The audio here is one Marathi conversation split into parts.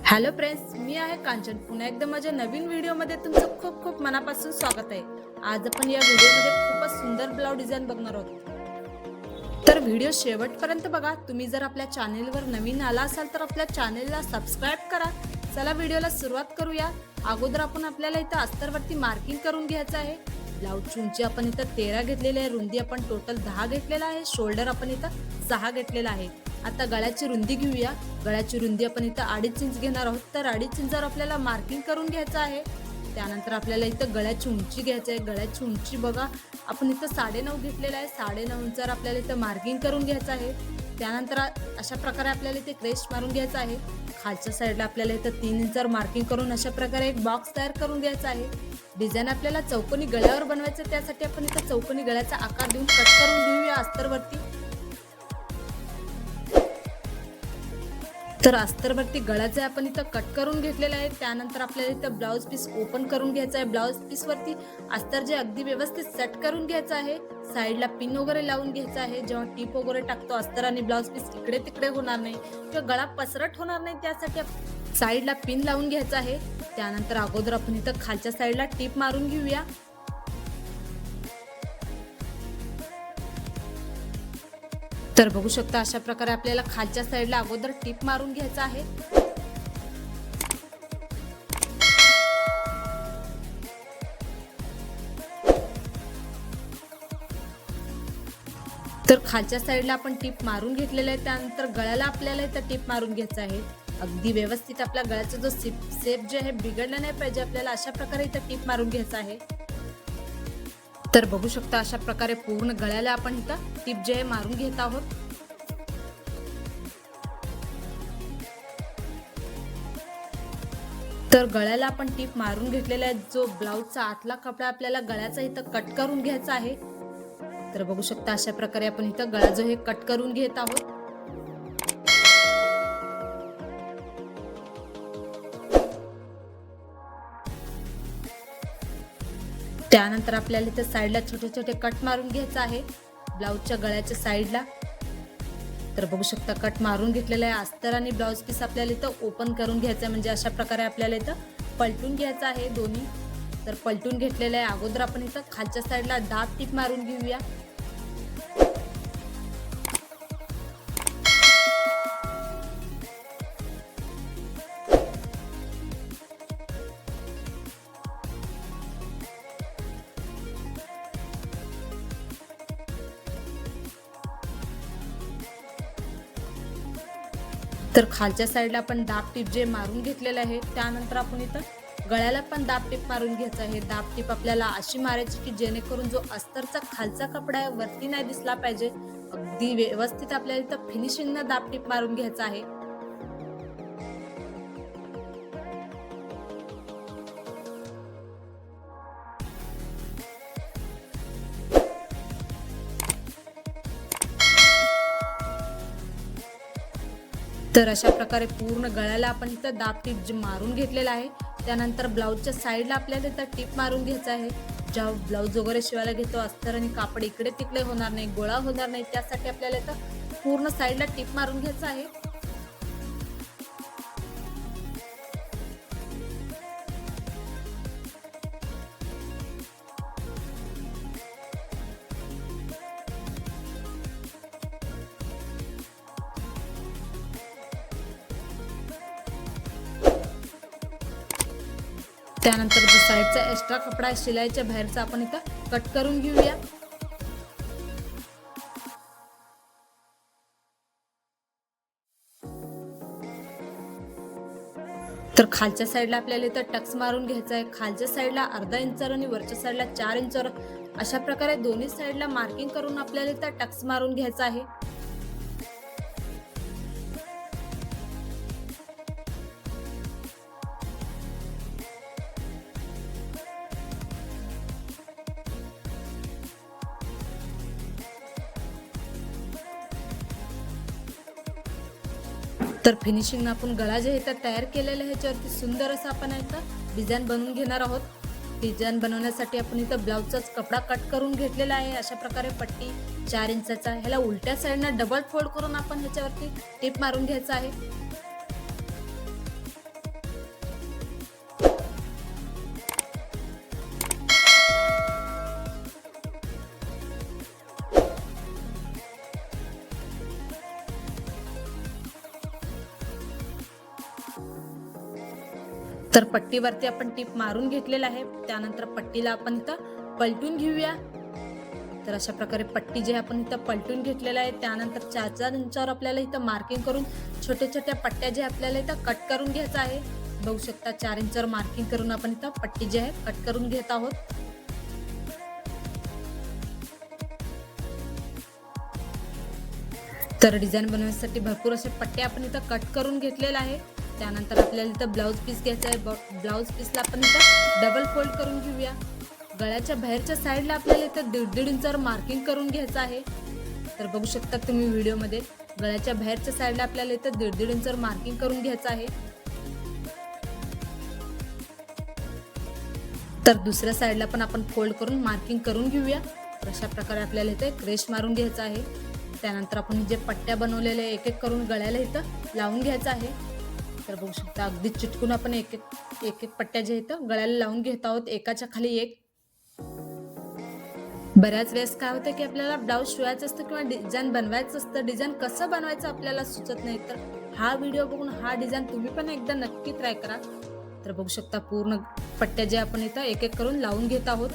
हॅलो फ्रेंड्स, मी आहे कांचन. पुन्हा एकदा माझ्या नवीन व्हिडिओमध्ये तुमचं खूप खूप मनापासून स्वागत आहे. आज आपण या व्हिडिओमध्ये खूपच सुंदर ब्लाउज डिझाइन बघणार आहोत. तर व्हिडिओ शेवटपर्यंत बघा. तुम्ही जर आपल्या चॅनेलवर नवीन आला असाल तर आपल्या चॅनेलला सबस्क्राईब करा. चला व्हिडिओला सुरुवात करूया. अगोदर आपण आपल्याला इथं अस्तरवरती मार्किंग करून घ्यायचं आहे. ब्लाउजची उंची आपण इथं 13 घेतलेली आहे, रुंदी आपण टोटल 10 घेतलेला आहे, शोल्डर आपण इथं 6 घेतलेला आहे. आता गळ्याची रुंदी घेऊया. गळ्याची रुंदी आपण इथं 2.5 इंच घेणार आहोत. तर 2.5 इंचावर आपल्याला मार्किंग करून घ्यायचं आहे. त्यानंतर आपल्याला इथं गळ्याची उंची घ्यायची आहे. गळ्याची उंची बघा, आपण इथं 9.5 घेतलेलं आहे. 9.5 इंचावर आपल्याला इथं मार्किंग करून घ्यायचं आहे. त्यानंतर अशा प्रकारे आपल्याला इथे क्रेस्ट मारून घ्यायचा आहे. खालच्या साईडला आपल्याला इथं 3 इंचावर मार्किंग करून अशा प्रकारे एक बॉक्स तयार करून घ्यायचा आहे. डिझाईन आपल्याला चौकोनी गळ्यावर बनवायचं, त्यासाठी आपण इथं चौकोनी गळ्याचा आकार देऊन कट करून घेऊया अस्तरवरती. तर अस्तरवरती गळ्याचे आपण इथं कट करून घेतलेलं आहे. त्यानंतर आपल्याला इथं ब्लाउज पीस ओपन करून घ्यायचा आहे. ब्लाउज पीस वरती अस्तर जे अगदी व्यवस्थित सेट करून घ्यायचं आहे. साईडला पिन वगैरे लावून घ्यायचं आहे. जेव्हा टीप वगैरे टाकतो अस्तर आणि ब्लाउज पीस इकडे तिकडे होणार नाही किंवा गळा पसरट होणार नाही, त्यासाठी साईडला पिन लावून घ्यायचं आहे. त्यानंतर अगोदर आपण इथं खालच्या साईडला टीप मारून घेऊया. तर बघू शकता अशा प्रकारे आपल्याला खालच्या साईडला अगोदर टीप मारून घ्यायचा आहे. तर खालच्या साईडला आपण टीप मारून घेतलेला आहे. त्यानंतर गळ्याला आपल्याला इथं टीप मारून घ्यायचा आहे. अगदी व्यवस्थित आपल्या गळ्याचा जो शेप जे आहे बिघडला नाही पाहिजे, आपल्याला अशा प्रकारे इथं टीप मारून घ्यायचा आहे. तर बघू शकता अशा प्रकारे पूर्ण गळ्याला आपण इथं टीप जे आहे मारून घेत आहोत. तर गळ्याला आपण टीप मारून घेतलेला आहे. जो ब्लाउजचा आतला कपडा आपल्याला गळ्याचा इथं कट करून घ्यायचा आहे. तर बघू शकता अशा प्रकारे आपण इथं गळा जो हे कट करून घेत आहोत. त्यानंतर आपल्याला इथं साईडला छोटे छोटे कट मारून घ्यायचं आहे ब्लाउजच्या गळ्याच्या साईडला. तर बघू शकता कट मारून घेतलेला आहे. अस्तर आणि ब्लाउज पीस आपल्याला इथं ओपन करून घ्यायचं आहे, म्हणजे अशा प्रकारे आपल्याला इथं पलटून घ्यायचं आहे दोन्ही. तर पलटून घेतलेलं आहे. अगोदर आपण इथं खालच्या साईडला दाब टीप मारून घेऊया. तर खालच्या साईडला आपण दाब टीप जे मारून घेतलेलं आहे. त्यानंतर आपण इथं गळ्याला पण दाब टीप मारून घ्यायचं आहे. दाब टीप आपल्याला अशी मारायची की जेणेकरून जो अस्तरचा खालचा कपडा आहे वरती नाही दिसला पाहिजे. अगदी व्यवस्थित आपल्याला इथं फिनिशिंगनं दाब टीप मारून घ्यायचं आहे. तर अशा प्रकारे पूर्ण गळ्याला आपण इथं दाब टीप जे मारून घेतलेला आहे. त्यानंतर ब्लाउजच्या साईडला आपल्याला इथं टीप मारून घ्यायचं आहे. जेव्हा ब्लाउज वगैरे शिवायला घेतो अस्तर आणि कापड इकडे तिकडे होणार नाही, गोळा होणार नाही, त्यासाठी आपल्याला इथं पूर्ण साईडला टीप मारून घ्यायचं आहे. त्यानंतर जो साईडचा एक्स्ट्रा कपडा आहे शिलाईच्या बाहेरचा आपण इथं कट करून घेऊया. तर खालच्या साईडला आपल्याला इथं टक्स मारून घ्यायचा आहे. खालच्या साईडला अर्धा इंचावर आणि वरच्या साईडला 4 इंचावर अशा प्रकारे दोन्ही साईडला मार्किंग करून आपल्याला इथं टक्स मारून घ्यायचा आहे. तर फिनिशिंग आपण गळा जे इथं तयार केलेला आहे ह्याच्यावरती सुंदर असं आपण इथं डिझाईन बनवून घेणार आहोत. डिझाईन बनवण्यासाठी आपण इथं ब्लाउजचाच कपडा कट करून घेतलेला आहे. अशा प्रकारे पट्टी 4 इंचाचा, ह्याला उलट्या साईडनं डबल फोल्ड करून आपण ह्याच्यावरती टिप मारून घ्यायचा आहे. तर पट्टीवरती आपण टीप मारून घेतलेला आहे. त्यानंतर पट्टीला आपण इथं पलटून घेऊया. तर अशा प्रकारे पट्टी जे आपण इथं पलटून घेतलेलं आहे. त्यानंतर 4 इंचावर आपल्याला इथं मार्किंग करून छोट्या छोट्या पट्ट्या जे आपल्याला इथं कट करून घ्यायचं आहे. बघू शकता 4 इंचावर मार्किंग करून आपण इथं पट्टी जी आहे कट करून घेत आहोत. तर डिझाईन बनवण्यासाठी भरपूर असे पट्टे आपण इथं कट करून घेतलेले आहे. त्यानंतर आपल्याला इथं ब्लाऊज पीस घ्यायचा आहे. ब्लाऊज पीसला आपण इथं डबल फोल्ड करून घेऊया. गळ्याच्या बाहेरच्या साईडला आपल्याला इथं 1.5 इंचावर मार्किंग करून घ्यायचं आहे. तर बघू शकता तुम्ही व्हिडिओमध्ये गळ्याच्या बाहेरच्या साईडला आपल्याला इथं 1.5 इंचावर मार्किंग करून घ्यायचं आहे. तर दुसऱ्या साईडला पण आपण फोल्ड करून मार्किंग करून घेऊया. तर अशा प्रकारे आपल्याला इथे क्रेश मारून घ्यायचं आहे. त्यानंतर आपण जे पट्ट्या बनवलेल्या एक एक करून गळ्याला इथं लावून घ्यायचं आहे. तर बघू शकता अगदी चिटकून आपण एक एक पट्ट्या जे इथं गळ्याला लावून घेत आहोत, एकाच्या खाली एक. बऱ्याच वेळेस काय होतं की आपल्याला ब्लाऊज शिवायचं असतं किंवा डिझाईन बनवायचं असतं. डिझाईन कसं बनवायचं आपल्याला सुचत नाही. तर हा व्हिडिओ बघून हा डिझाईन तुम्ही पण एकदा नक्की ट्राय करा. तर बघू शकता पूर्ण पट्ट्या जे आपण इथं एक एक करून लावून घेत आहोत.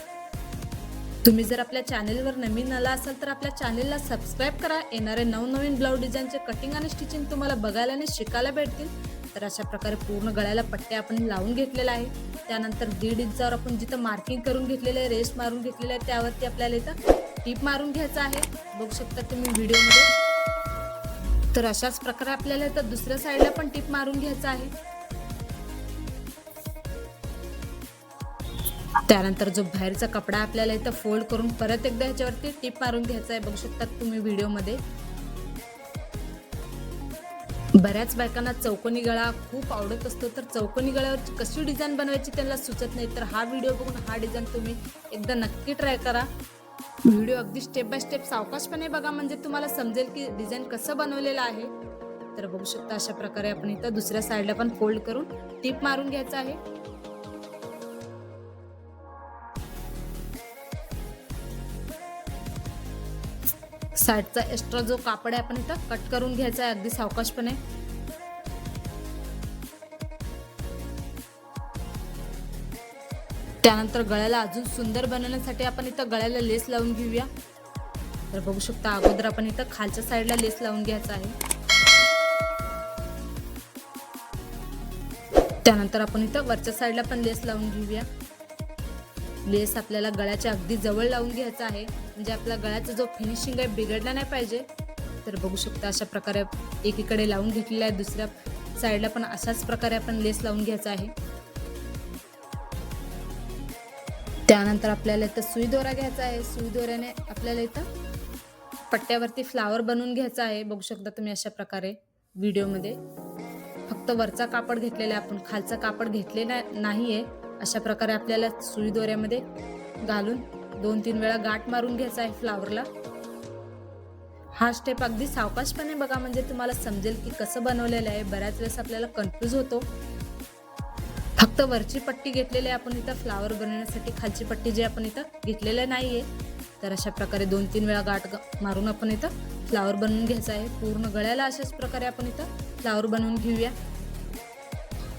तुम्ही जर आपल्या चॅनेलवर नवीन आला असाल तर आपल्या चॅनेलला सबस्क्राईब करा. येणारे नवनवीन ब्लाऊज डिझाईनचे कटिंग आणि स्टिचिंग तुम्हाला बघायला आणि शिकायला भेटतील. तर अशा प्रकारे पूर्ण गळ्याला पट्ट्या आपण लावून घेतलेला आहे. त्यानंतर 1.5 इंचावर आपण जिथं मार्किंग करून घेतलेलं आहे, रेस्ट मारून घेतलेलं आहे, त्यावरती आपल्याला इथं टीप मारून घ्यायचं आहे. बघू शकता तुम्ही व्हिडिओमध्ये. तर अशाच प्रकारे आपल्याला इथं दुसऱ्या साईडला पण टीप मारून घ्यायचं आहे. त्यानंतर जो बाहेरचा कपडा आपल्याला इथं फोल्ड करून परत एकदा ह्याच्यावरती टीप मारून घ्यायचा आहे. बघू शकता तुम्ही व्हिडिओमध्ये. बऱ्याच बायकांना चौकोनी गळा खूप आवडत असतो. तर चौकोनी गळ्यावरची कशी डिझाईन बनवायची त्यांना सुचत नाही. तर हा व्हिडिओ बघून हा डिझाईन तुम्ही एकदा नक्की ट्राय करा. व्हिडिओ अगदी स्टेप बाय स्टेप सावकाशपणे बघा, म्हणजे तुम्हाला समजेल की डिझाईन कसं बनवलेलं आहे. तर बघू शकता अशा प्रकारे आपण इथं दुसऱ्या साईडला पण फोल्ड करून टीप मारून घ्यायचं आहे. साईडचा एक्स्ट्रा जो कापड आहे आपण इथं कट करून घ्यायचा आहे अगदी सावकाशपणे. त्यानंतर गळ्याला अजून सुंदर बनवण्यासाठी आपण इथं गळ्याला लेस लावून घेऊया. तर बघू शकता अगोदर आपण इथं खालच्या साईडला लेस लावून घ्यायचा आहे. त्यानंतर आपण इथं वरच्या साईडला पण लेस लावून घेऊया. लेस आपल्याला गळ्याच्या अगदी जवळ लावून घ्यायचा आहे, म्हणजे आपला गळ्याचा जो फिनिशिंग आहे बिघडला नाही पाहिजे. तर बघू शकता अशा प्रकारे एकीकडे लावून घेतलेला आहे, दुसऱ्या साईडला पण अशाच प्रकारे आपण लेस लावून घ्यायचा आहे. त्यानंतर आपल्याला इथं सुई दोरा घ्यायचा आहे. सुई दोऱ्याने आपल्याला इथं पट्ट्यावरती फ्लावर बनवून घ्यायचा आहे. बघू शकता तुम्ही अशा प्रकारे व्हिडिओमध्ये. फक्त वरचा कापड घेतलेला आहे आपण, खालचा कापड घेतलेला नाहीये. अशा प्रकारे आपल्याला सुई दोऱ्यामध्ये घालून 2-3 वेळा गाठ मारून घ्यायचा आहे फ्लावरला. हा स्टेप अगदी सावकाशपणे बघा, म्हणजे तुम्हाला समजेल की कसं बनवलेलं आहे. बऱ्याच वेळेस आपल्याला कन्फ्यूज होतो. फक्त वरची पट्टी घेतलेली आहे आपण इथं फ्लावर बनवण्यासाठी, खालची पट्टी जी आपण इथं घेतलेली नाहीये. तर अशा प्रकारे 2-3 वेळा गाठ मारून आपण इथं फ्लावर बनवून घ्यायचा आहे. पूर्ण गळ्याला अशाच प्रकारे आपण इथं फ्लावर बनवून घेऊया.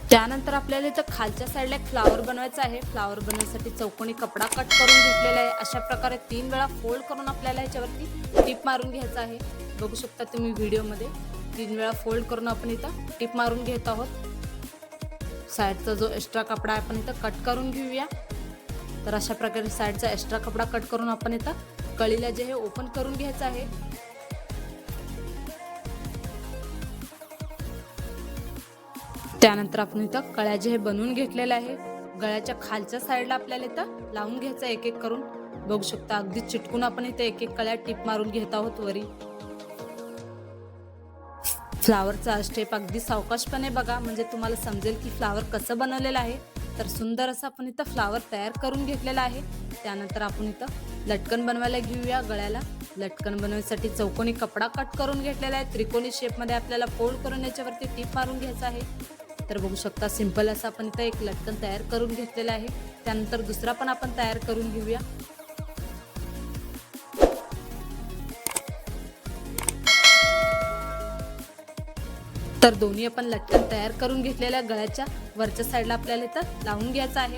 त्यानंतर आपल्याला इथं खालच्या साईडला एक फ्लावर बनवायचा आहे. फ्लावर बनवण्यासाठी चौकोनी कपडा कट करून घेतलेला आहे. अशा प्रकारे 3 वेळा फोल्ड करून आपल्याला ह्याच्यावरती टीप मारून घ्यायचा आहे. बघू शकता तुम्ही व्हिडिओमध्ये 3 वेळा फोल्ड करून आपण इथं टीप मारून घेत आहोत. साईडचा जो एक्स्ट्रा कपडा आपण इथं कट करून घेऊया. तर अशा प्रकारे साईडचा एक्स्ट्रा कपडा कट करून आपण इथं कळीला जे हे ओपन करून घ्यायचं आहे. त्यानंतर आपण इथं कळ्या जे हे बनवून घेतलेलं आहे, गळ्याच्या खालच्या साईडला आपल्याला इथं लावून घ्यायचं एक एक करून. बघू शकता अगदी चिटकून आपण इथं एक एक कळ्या टीप मारून घेत आहोत वरी. फ्लावरचा स्टेप अगदी सावकाशपणे बघा, म्हणजे तुम्हाला समजेल की फ्लावर कसं बनवलेलं आहे. तर सुंदर असं आपण इथं फ्लावर तयार करून घेतलेला आहे. त्यानंतर आपण इथं लटकन बनवायला घेऊया. गळ्याला लटकन बनवण्यासाठी चौकोनी कपडा कट करून घेतलेला आहे. त्रिकोणी शेपमध्ये आपल्याला फोल्ड करून याच्यावरती टीप मारून घ्यायचं आहे. तर बघू शकता सिंपल असं आपण इथं एक लटकन तयार करून घेतलेला आहे. त्यानंतर दुसरा पण आपण तयार करून घेऊया. तर दोन्ही आपण लटकन तयार करून घेतलेल्या गळ्याच्या वरच्या साईडला आपल्याला इथं लावून घ्यायचं आहे।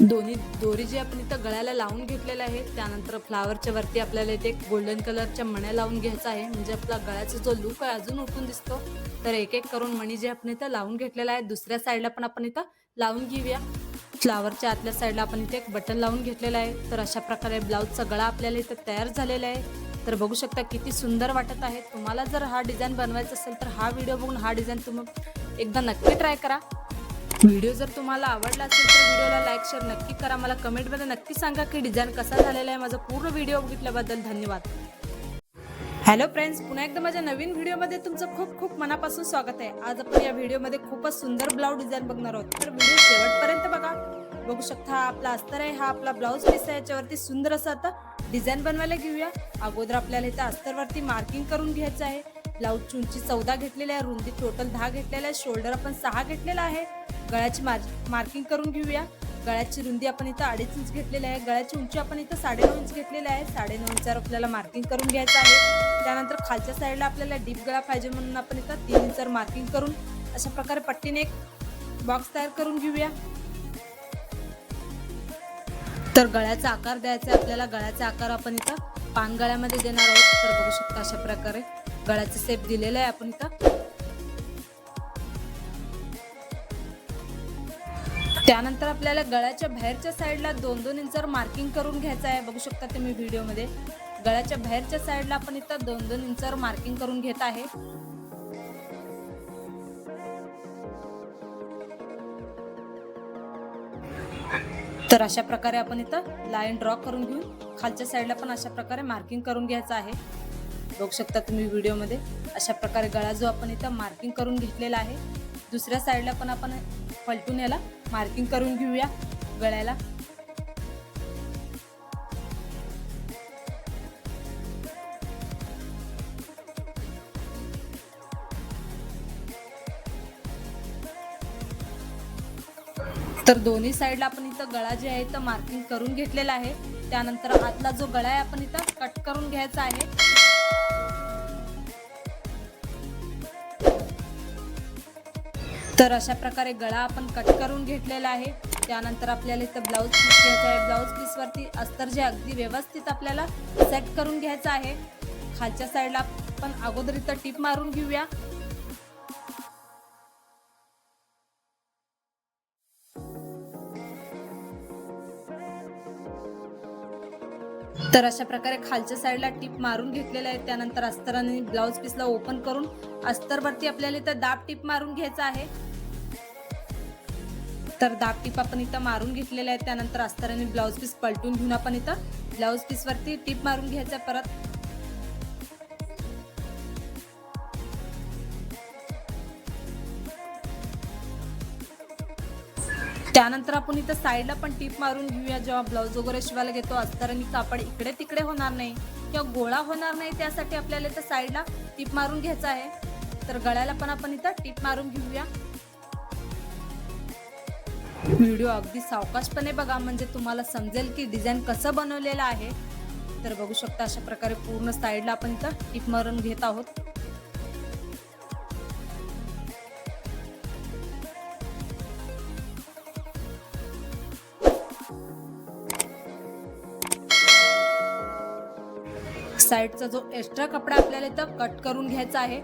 दोन्ही दोरी जी आपण इथं गळ्याला लावून घेतलेल्या आहे, त्यानंतर फ्लावरच्या वरती आपल्याला इथे गोल्डन कलरच्या मण्या लावून घ्यायचा आहे, म्हणजे आपला गळ्याचा जो लुक आहे अजून उठून दिसतो। तर एक एक करून मणी जे आपण इथं लावून घेतलेला आहे, दुसऱ्या साईडला पण आपण इथं लावून घेऊया। फ्लावरच्या आतल्या साईडला आपण इथे एक बटन लावून घेतलेला आहे। तर अशा प्रकारे ब्लाउजचा गळा आपल्याला इथं तयार झालेला आहे। तर बघू शकता किती सुंदर वाटत आहे। तुम्हाला जर हा डिझाइन बनवायचा असेल तर हा व्हिडिओ बघून हा डिझाइन तुम्ही एकदा नक्की ट्राय करा। व्हिडिओ जर तुम्हाला आवडला असेल तर व्हिडिओला लाईक शेअर नक्की करा। मला कमेंटमध्ये नक्की सांगा की डिझाइन कसा झालेला आहे। माझा पूर्ण व्हिडिओ बघितल्याबद्दल धन्यवाद। हॅलो फ्रेंड्स, पुन्हा एकदा माझ्या नवीन व्हिडिओमध्ये तुमचं खूप खूप मनापासून स्वागत आहे। आज आपण या व्हिडिओमध्ये खूपच सुंदर ब्लाउज डिझाइन बघणार आहोत। तर व्हिडिओ शेवटपर्यंत बघा। बघू शकता हा आपला अस्तर आहे, हा आपला ब्लाउज पीस आहे। याच्यावरती सुंदर असं आता डिझाइन बनवायला घेऊया। अगोदर आपल्याला इथं अस्तरवरती मार्किंग करून घ्यायचं आहे। ब्लाउजची उंची 14 घेतलेली आहे, रुंदी टोटल 10 घेतलेला आहे, शोल्डर आपण 6 घेतलेला आहे। गळ्याची मार्किंग करून घेऊया। गळ्याची रुंदी आपण इथं 2.5 इंच घेतलेली आहे, गळ्याची उंची आपण इथं 9.5 इंच घेतलेली आहे। 9.5 इंचावर आपल्याला मार्किंग करून घ्यायचं आहे। त्यानंतर खालच्या साईडला आपल्याला डीप गळा पाहिजे म्हणून आपण इथं 3 इंचावर मार्किंग करून अशा प्रकारे पट्टीने एक बॉक्स तयार करून घेऊया। तर गळ्याचा आकार द्यायचा आहे आपल्याला। गळ्याचा आकार आपण इथं पान गळ्यामध्ये देणार आहोत। तर बघू शकता अशा प्रकारे गळ्याचा शेप दिलेला आहे आपण इथं। त्यानंतर आपल्याला गळ्याच्या बाहेरच्या साईडला 2-2 इंचावर मार्किंग करून घ्यायचं आहे। बघू शकता तुम्ही व्हिडिओमध्ये गळ्याच्या बाहेरच्या साईडला आपण इथं 2-2 इंचावर मार्किंग करून घेत आहे। तर अशा प्रकारे आपण इथं लाईन ड्रॉ करून घेऊन खालच्या साईडला पण अशा प्रकारे मार्किंग करून घ्यायचं आहे। बघू शकता तुम्ही व्हिडिओमध्ये अशा प्रकारे गळा जो आपण इथं मार्किंग करून घेतलेला आहे, दुसऱ्या साईडला पण आपण पलटून याला मार्किंग करून घेऊया गळ्याला। तर दोन्ही साईडला आपण इथं गळा जे आहे तर मार्किंग करून घेतलेला आहे। त्यानंतर आतला जो गळा आहे आपण इथं कट करून घ्यायचा आहे। तर अशा प्रकारे गळा आपण कट करून घेतलेला आहे। त्यानंतर आपल्याला इथं ब्लाउज पीस घ्यायचा आहे। ब्लाउज पीस वरती अस्तर जे अगदी व्यवस्थित आपल्याला सेट करून घ्यायचं आहे। खालच्या साईडला आपण अगोदर इथं टिप मारून घेऊया। तर अशा प्रकारे खालच्या साईडला टिप मारून घेतलेला आहे। त्यानंतर अस्तर आणि ब्लाउज पीसला ओपन करून अस्तरवरती आपल्याला इथं दाब टिप मारून घ्यायचा आहे। तर दाब टिप आपण इथं मारून घेतलेला आहे। त्यानंतर अस्तर आणि ब्लाउज पीस पलटून घेऊन आपण इथं ब्लाउज पीस वरती टिप मारून घ्यायचा परत। त्यानंतर आपण इथं साईडला पण टिप मारून घेऊया। जेव्हा ब्लाउज वगैरे शिवायला घेतो अस्तर आणि कापड इकडे तिकडे होणार नाही किंवा गोळा होणार नाही, त्यासाठी आपल्याला इथं साईडला टिप मारून घ्यायचं आहे। तर गळ्याला पण आपण इथं टिप मारून घेऊया। व्हिडिओ अगदी सावकाशपणे बघा, म्हणजे तुम्हाला समजेल की डिझाइन कसं बनवलेलं आहे। तर बघू शकता अशा प्रकारे पूर्ण साईडला आपण इथं टिप मारून घेत आहोत। साईडचा जो एक्स्ट्रा कपडा आपल्याला इथं कट करून घ्यायचा आहे।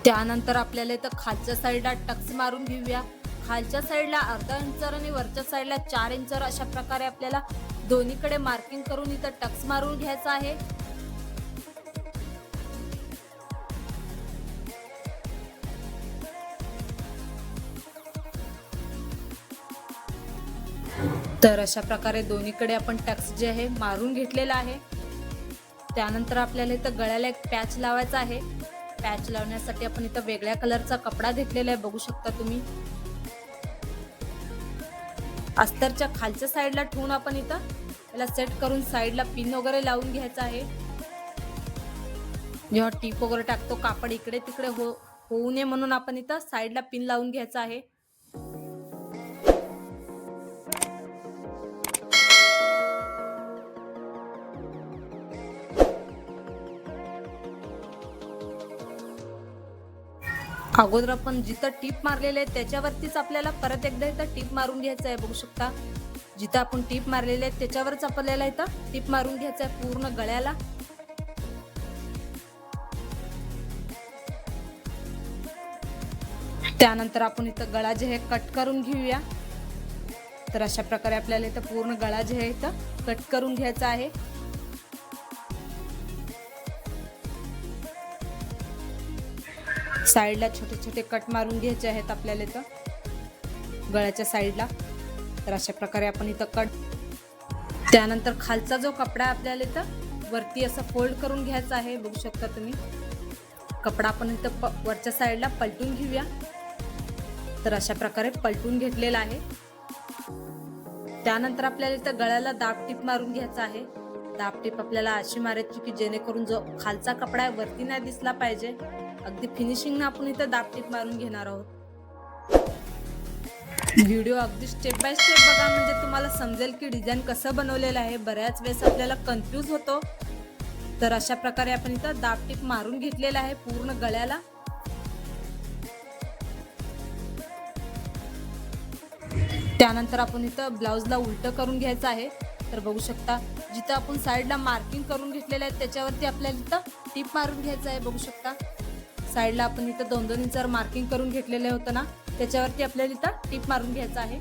त्यानंतर आपल्याला इथं खालच्या साईडला टक्स मारून घेऊया। खालच्या साईडला अर्धा इंचावर आणि वरच्या साईडला 4 इंचावर अशा प्रकारे आपल्याला दोन्हीकडे मार्किंग करून इथं टक्स मारून घ्यायचा आहे। तर अशा प्रकारे दोन्हीकडे आपण टक्स जे आहे मारून घेतलेला आहे। त्यानंतर आपल्याला इथं गळ्याला एक पॅच लावायचा आहे। पॅच लावण्यासाठी आपण इथं वेगळ्या कलरचा कपडा घेतलेला आहे, बघू शकता तुम्ही। अस्तरच्या खालच्या साईडला ठेवून आपण इथं याला सेट करून साईडला पिन वगैरे लावून घ्यायचा आहे। जेव्हा टीप वगैरे टाकतो कापड इकडे तिकडे होऊ नये म्हणून आपण इथं साईडला पिन लावून घ्यायचा आहे। अगोदर आपण जिथं टीप मारलेले आहे त्याच्यावरतीच आपल्याला परत एकदा इथं टीप मारून घ्यायचं आहे. बघू शकता जिथं आपण टीप मारलेले आहे त्याच्यावरच आपल्याला इथं टीप मारून घ्यायचं आहे पूर्ण गळ्याला. त्यानंतर आपण इथं गळा जे आहे कट करून घेऊया. तर अशा प्रकारे आपल्याला इथं पूर्ण गळा जे आहे इथं कट करून घ्यायचा आहे. साईडला छोटे छोटे कट मारून घ्यायचे आहेत आपल्याला इथं गळ्याच्या साईडला. तर अशा प्रकारे आपण इथं कट. त्यानंतर खालचा जो कपडा आपल्याला इथं वरती असं फोल्ड करून घ्यायचा आहे. बघू शकता तुम्ही कपडा आपण इथं वरच्या साईडला पलटून घेऊया. तर अशा प्रकारे पलटून घेतलेला आहे. त्यानंतर आपल्याला इथं गळ्याला दाब टीप मारून घ्यायचा आहे. दाब टीप आपल्याला अशी मारायची की जेणेकरून जो खालचा कपडा आहे वरती नाही दिसला पाहिजे. अगदी फिनिशिंगने आपण इथं दाब टीप मारून घेणार आहोत. व्हिडिओ अगदी स्टेप बाय स्टेप बघा म्हणजे तुम्हाला समजेल की डिझाईन कसं बनवलेलं आहे. बऱ्याच वेळेस आपल्याला कन्फ्यूज होतो. तर अशा प्रकारे आपण इथं दाब टीप मारून घेतलेला आहे पूर्ण गळ्याला. त्यानंतर आपण इथं ब्लाउजला उलटं करून घ्यायचं आहे. तर बघू शकता जिथं आपण साईडला मार्किंग करून घेतलेलं आहे त्याच्यावरती आपल्याला इथं टीप मारून घ्यायचं आहे. बघू शकता साईडला आपण इथं 2-2 इंच मार्किंग करून घेतलेलं होतं ना त्याच्यावरती आपल्याला इथं टीप मारून घ्यायचं आहे.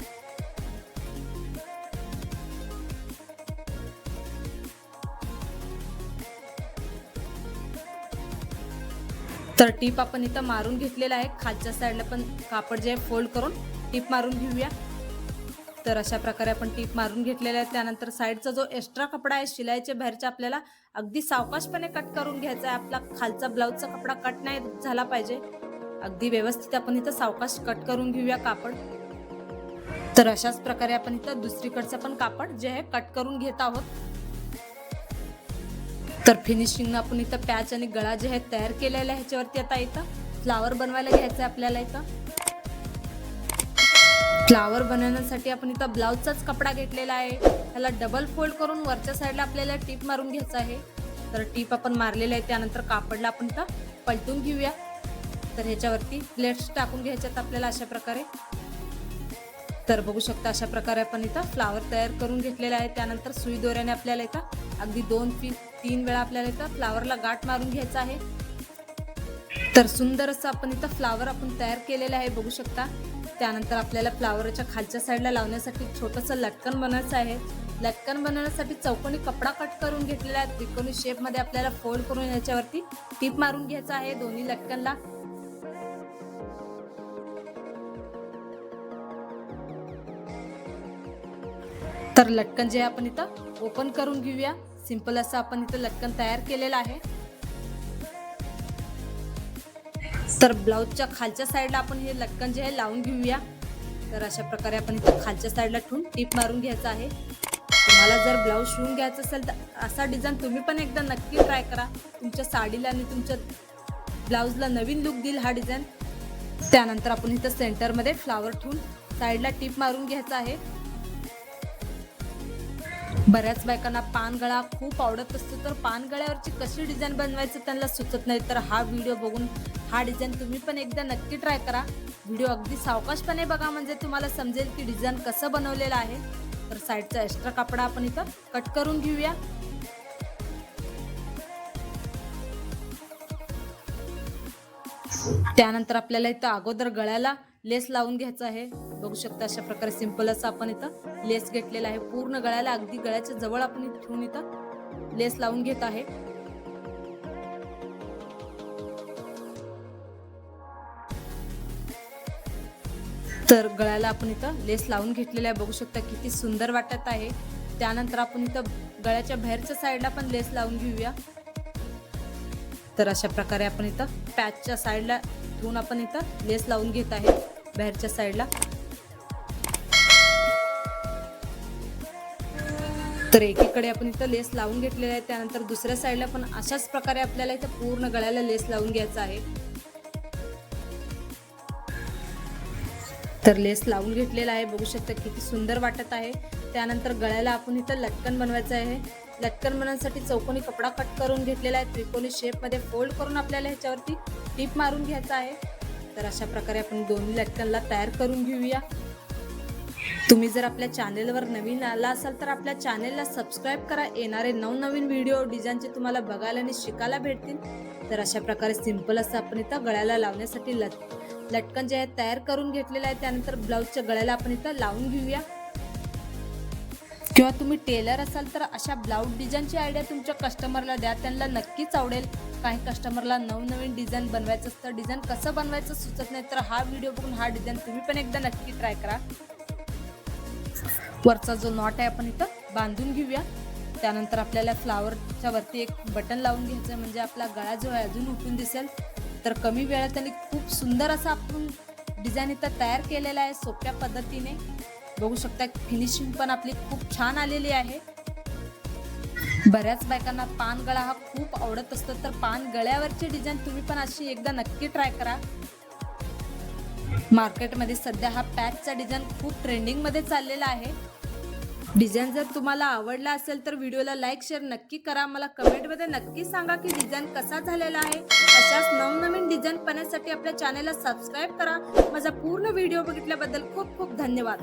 तर टीप आपण इथं मारून घेतलेला आहे. खालच्या साईडला पण कापड जे आहे फोल्ड करून टीप मारून घेऊया. तर अशा प्रकारे आपण टीप मारून घेतलेला आहे. त्यानंतर साईडचा जो एक्स्ट्रा कपडा आहे शिलाईच्या बाहेरच्या आपल्याला अगदी सावकाशपणे कट करून घ्यायचा आहे. आपला खालचा ब्लाउजचा कपडा कट नाही झाला पाहिजे. अगदी व्यवस्थित आपण इथं सावकाश कट करून घेऊया कापड. तर अशाच प्रकारे आपण इथं दुसरीकडचं पण कापड जे आहे कट करून घेत आहोत. तर फिनिशिंग आपण इथं पॅच आणि गळा जे आहे तयार केलेला आहे ह्याच्यावरती आता इथं फ्लावर बनवायला घ्यायचं आहे आपल्याला. इथं फ्लावर बनवण्यासाठी आपण इथं ब्लाउजचाच कपडा घेतलेला आहे. त्याला डबल फोल्ड करून वरच्या साईडला आपल्याला टीप मारून घ्यायचं आहे. तर टीप आपण मारलेलं आहे. त्यानंतर कापडला आपण इथं पलटून घेऊया. तर ह्याच्यावरती प्लेट्स टाकून घ्यायच्यात आपल्याला अशा प्रकारे. तर बघू शकता अशा प्रकारे आपण इथं फ्लावर तयार करून घेतलेला आहे. त्यानंतर सुई दोऱ्याने आपल्याला इथं अगदी 2-3 वेळा आपल्याला इथं फ्लावरला गाठ मारून घ्यायचा आहे. तर सुंदर असं आपण इथं फ्लावर आपण तयार केलेलं आहे. बघू शकता. त्यानंतर आपल्याला फ्लावरच्या खालच्या साईडला लावण्यासाठी छोटंसं लटकन बनवायचं आहे. लटकन बनवण्यासाठी चौकोनी कपडा कट करून घेतलेला आहे. त्रिकोणी शेपमध्ये आपल्याला फोल्ड करून याच्यावरती टीप मारून घ्यायचं आहे दोन्ही लटकनला. तर लटकन जे आपण इथं ओपन करून घेऊया. सिंपल असं आपण इथं लटकन तयार केलेलं आहे. तर ब्लाउजच्या खालच्या साईडला आपण हे लटकन जे आहे लावून घेऊया. तर अशा प्रकारे आपण इथं खालच्या साईडला ठेवून टीप मारून घ्यायचं आहे. तुम्हाला जर ब्लाउज शिवून घ्यायचं असेल तर असा डिझाईन तुम्ही पण एकदा नक्की ट्राय करा. तुमच्या साडीला आणि तुमच्या ब्लाउजला नवीन लुक देईल हा डिझाईन. त्यानंतर आपण इथं सेंटरमध्ये फ्लावर ठेवून साईडला टीप मारून घ्यायचा आहे. बऱ्याच बायकांना पानगळा खूप आवडत असतो. तर पानगळ्यावरची कशी डिझाईन बनवायचं त्यांना सुचत नाही. तर हा व्हिडिओ बघून हा डिझाईन तुम्ही पण एकदा नक्की ट्राय करा. व्हिडिओ अगदी सावकाशपणे बघा म्हणजे तुम्हाला समजेल की डिझाईन कसं बनवलेलं आहे. तर साईडचा एक्स्ट्रा कपडा आपण इथं कट करून घेऊया. त्यानंतर आपल्याला इथं अगोदर गळ्याला लेस लावून घ्यायचं आहे. बघू शकता अशा प्रकारे सिंपल असं आपण इथं लेस घेतलेला आहे. पूर्ण गळ्याला अगदी गळ्याच्या जवळ आपण इथं ठेवून इथं लेस लावून घेत आहे. तर गळ्याला आपण इथं लेस लावून घेतलेला आहे. बघू शकता किती सुंदर वाटत आहे. त्यानंतर आपण इथं गळ्याच्या बाहेरच्या साईडला पण लेस लावून घेऊया. तर अशा प्रकारे आपण इथं पॅचच्या साईडला ठेवून आपण इथं लेस लावून घेत आहे बाहेरच्या साईडला. तर एकीकडे आपण इथं लेस लावून घेतलेला आहे. त्यानंतर दुसऱ्या साईडला पण अशाच प्रकारे आपल्याला इथं पूर्ण गळ्याला लेस लावून घ्यायचा आहे. तर लेस लावून घेतलेला आहे. बघू शकता किती सुंदर वाटत आहे. त्यानंतर गळ्याला आपण इथं लटकन बनवायचं आहे. लटकन बनवण्यासाठी चौकोनी कपडा कट करून घेतलेला आहे. त्रिकोणी शेपमध्ये फोल्ड करून आपल्याला ह्याच्यावरती टीप मारून घ्यायचा आहे. तर अशा प्रकारे आपण दोन्ही लटकनला तयार करून घेऊया. तुम्ही जर आपल्या चॅनेलवर नवीन आला असाल तर आपल्या चॅनेलला सबस्क्राईब करा. येणारे नवनवीन व्हिडिओ डिझाईनचे तुम्हाला बघायला आणि शिकायला भेटतील. तर अशा प्रकारे सिंपल असं आपण इथं गळ्याला लावण्यासाठी लटकन जे आहे तयार करून घेतलेलं आहे. त्यानंतर ब्लाऊजच्या गळ्याला आपण इथं लावून घेऊया. किंवा तुम्ही टेलर असाल तर अशा ब्लाऊज डिझाईनची आयडिया तुमच्या कस्टमरला द्या, त्यांना नक्कीच आवडेल. काही कस्टमरला नवनवीन डिझाईन बनवायचं असतं, डिझाईन कसं बनवायचं सुचत नाही, तर हा व्हिडिओ बघून हा डिझाईन तुम्ही पण एकदा नक्की ट्राय करा. वरचा जो नॉट आहे आपण इथं बांधून घेऊया. त्यानंतर आपल्याला फ्लावरच्या वरती एक बटन लावून घ्यायचं आहे, म्हणजे आपला गळा जो आहे अजून उठून दिसेल. तर कमी वेळात आणि खूप सुंदर असा आपण डिझाईन इथं तयार केलेला आहे सोप्या पद्धतीने. बघू शकता फिनिशिंग पण आपली खूप छान आलेली आहे. बऱ्याच बायकांना पान गळा हा खूप आवडत असतो, तर पान गळ्यावरची डिझाईन तुम्ही पण अशी एकदा नक्की ट्राय करा. मार्केटमध्ये सध्या हा पॅचचा डिझाईन खूप ट्रेंडिंग मध्ये चाललेला आहे. डिझाईन जर तुम्हाला आवडला असेल तर व्हिडिओला लाईक शेअर नक्की करा. मला कमेंटमध्ये नक्की सांगा की डिझाईन कसा झालेला आहे. अशाच नवनवीन डिझाईन पाहण्यासाठी आपल्या चॅनेलला सबस्क्राईब करा. माझा पूर्ण व्हिडिओ बघितल्याबद्दल खूप खूप धन्यवाद.